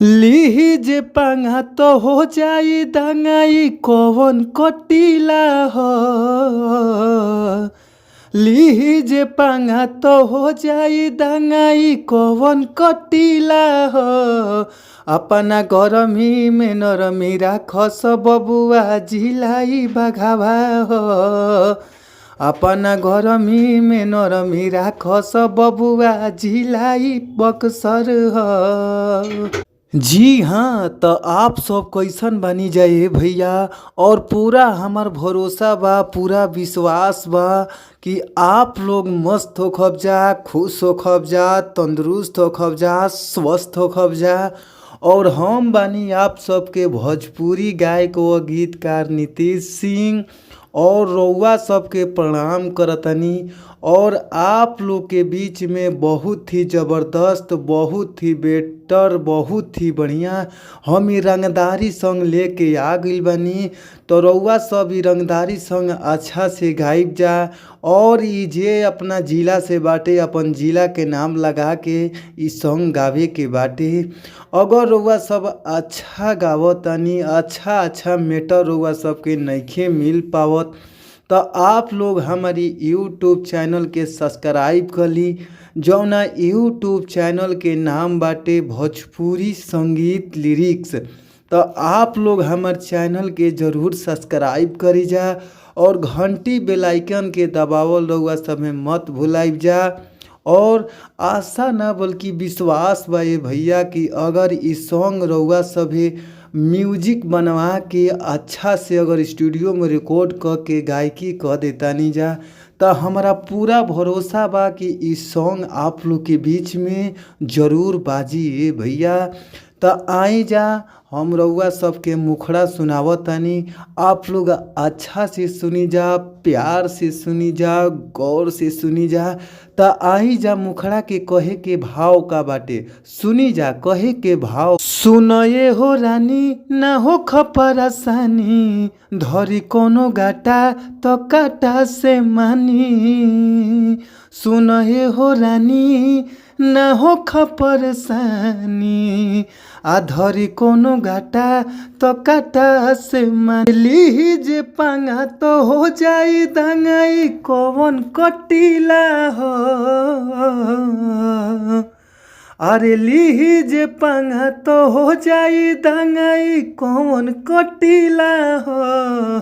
लिही जे पांगा तो हो जाई दंगाई कौन कटीला हो। लिही जे पांगा तो हो जाई दंगाई कौन कटीला हो। अपना गरमी में नरमी राखस बबुआ जिलाई बघावा हो। अपना गरमी में नरमी राखस बबुआ जिलाई बक्सर हो। जी हाँ, तो आप सब कैसन बनी जाए भैया। और पूरा हमार भरोसा बा, पूरा विश्वास बा कि आप लोग मस्त हो खबजा, खुश हो खबजा, तंदुरुस्त हो खबजा, स्वस्थ हो खबजा। और हम बानी आप सबके भोजपुरी गायक व गीतकार नीतीश सिंह। और रउआ सबके प्रणाम करतनी। और आप लोग के बीच में बहुत ही ज़बरदस्त, बहुत ही बेटर, बहुत ही बढ़िया हम ई रंगदारी सॉन्ग लेके आ गइल बानी। तो रउआ सब ई रंगदारी सॉन्ग अच्छा से गाइब जा। और ई जे अपना जिला से बाटे, अपन जिला के नाम लगा के ई सॉन्ग गावे के बाटे। अगर रउआ सब अच्छा गावतानी, अच्छा मैटर रउआ सबके नइखे मिल पावत, तो आप लोग हमारी यूट्यूब चैनल के सब्सक्राइब कर ली। जौना यूट्यूब चैनल के नाम बाटे भोजपुरी संगीत लिरिक्स। तो आप लोग हमार चैनल के ज़रूर सब्सक्राइब करी जा। और घंटी बेल आइकन के दबावल रउआ सब में मत भुलाइब जा। और आशा ना बल्कि विश्वास बा ये भैया कि अगर इस सॉन्ग रउआ सभे म्यूजिक बनवा के अच्छा से अगर स्टूडियो में रिकॉर्ड कर के गायकी कर देतानी जा, तो हमारा पूरा भरोसा बा कि इस सॉन्ग आप लोग के बीच में ज़रूर बाजी ये भैया। तो आई जा, हम रउआ सबके मुखड़ा सुनावतानी। आप लोग अच्छा से सुनी जा, प्यार से सुनी जा, गौर से सुनी जा। तो आई जा, मुखड़ा के कहे के भाव का बाटे सुनी जा। कहे के भाव, सुनये हो रानी ना हो खपरसानी, धरी कोनो गाटा तो काटा से मानी। सुनये हो रानी ना हो खपरसानी, आ धरी कोनो घाटा तो काटा से मान। लिही जे पांगा तो हो जाई दंगाई कौन कटीला हो। अरे लिही जे पांगा तो हो जाई दंगाई कौन कटीला हो।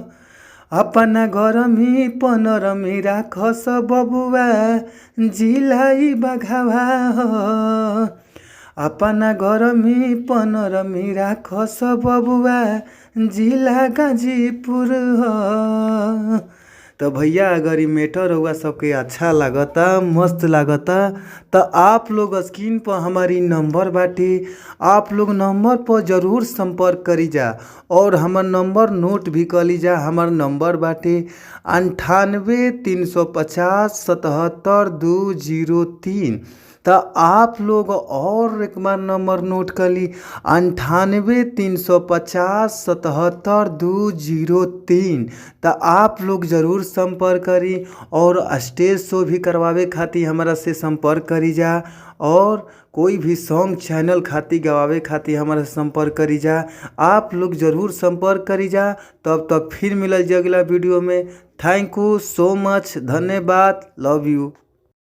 अपना गरमी पनरमी राखस बबुआ जिलाई बघावा हो। अपना गरमी पनरमी राखस बबुआ जिला गाजीपुर हो। तो भैया अगर ये मैटर हुआ सबके अच्छा लागता, मस्त लागता, तो आप लोग स्क्रीन पर हमारी नंबर बाटे, आप लोग नंबर पर ज़रूर संपर्क करी जा। और हमार नंबर नोट भी कर ली जा। हमार नंबर बाटे 98 350 77 203। तो आप लोग और एक बार नंबर नोट कर ली 98 350 77 203। तो आप लोग ज़रूर संपर्क करी। और स्टेज शो भी करवावे खातिर हमारा से संपर्क करी जा। और कोई भी सॉन्ग चैनल खातिर गवावे खातिर हमारा संपर्क करी जा। आप लोग ज़रूर संपर्क करी जा। तब तक फिर मिलल अगला वीडियो में। थैंक यू सो मच, धन्यवाद, लव यू।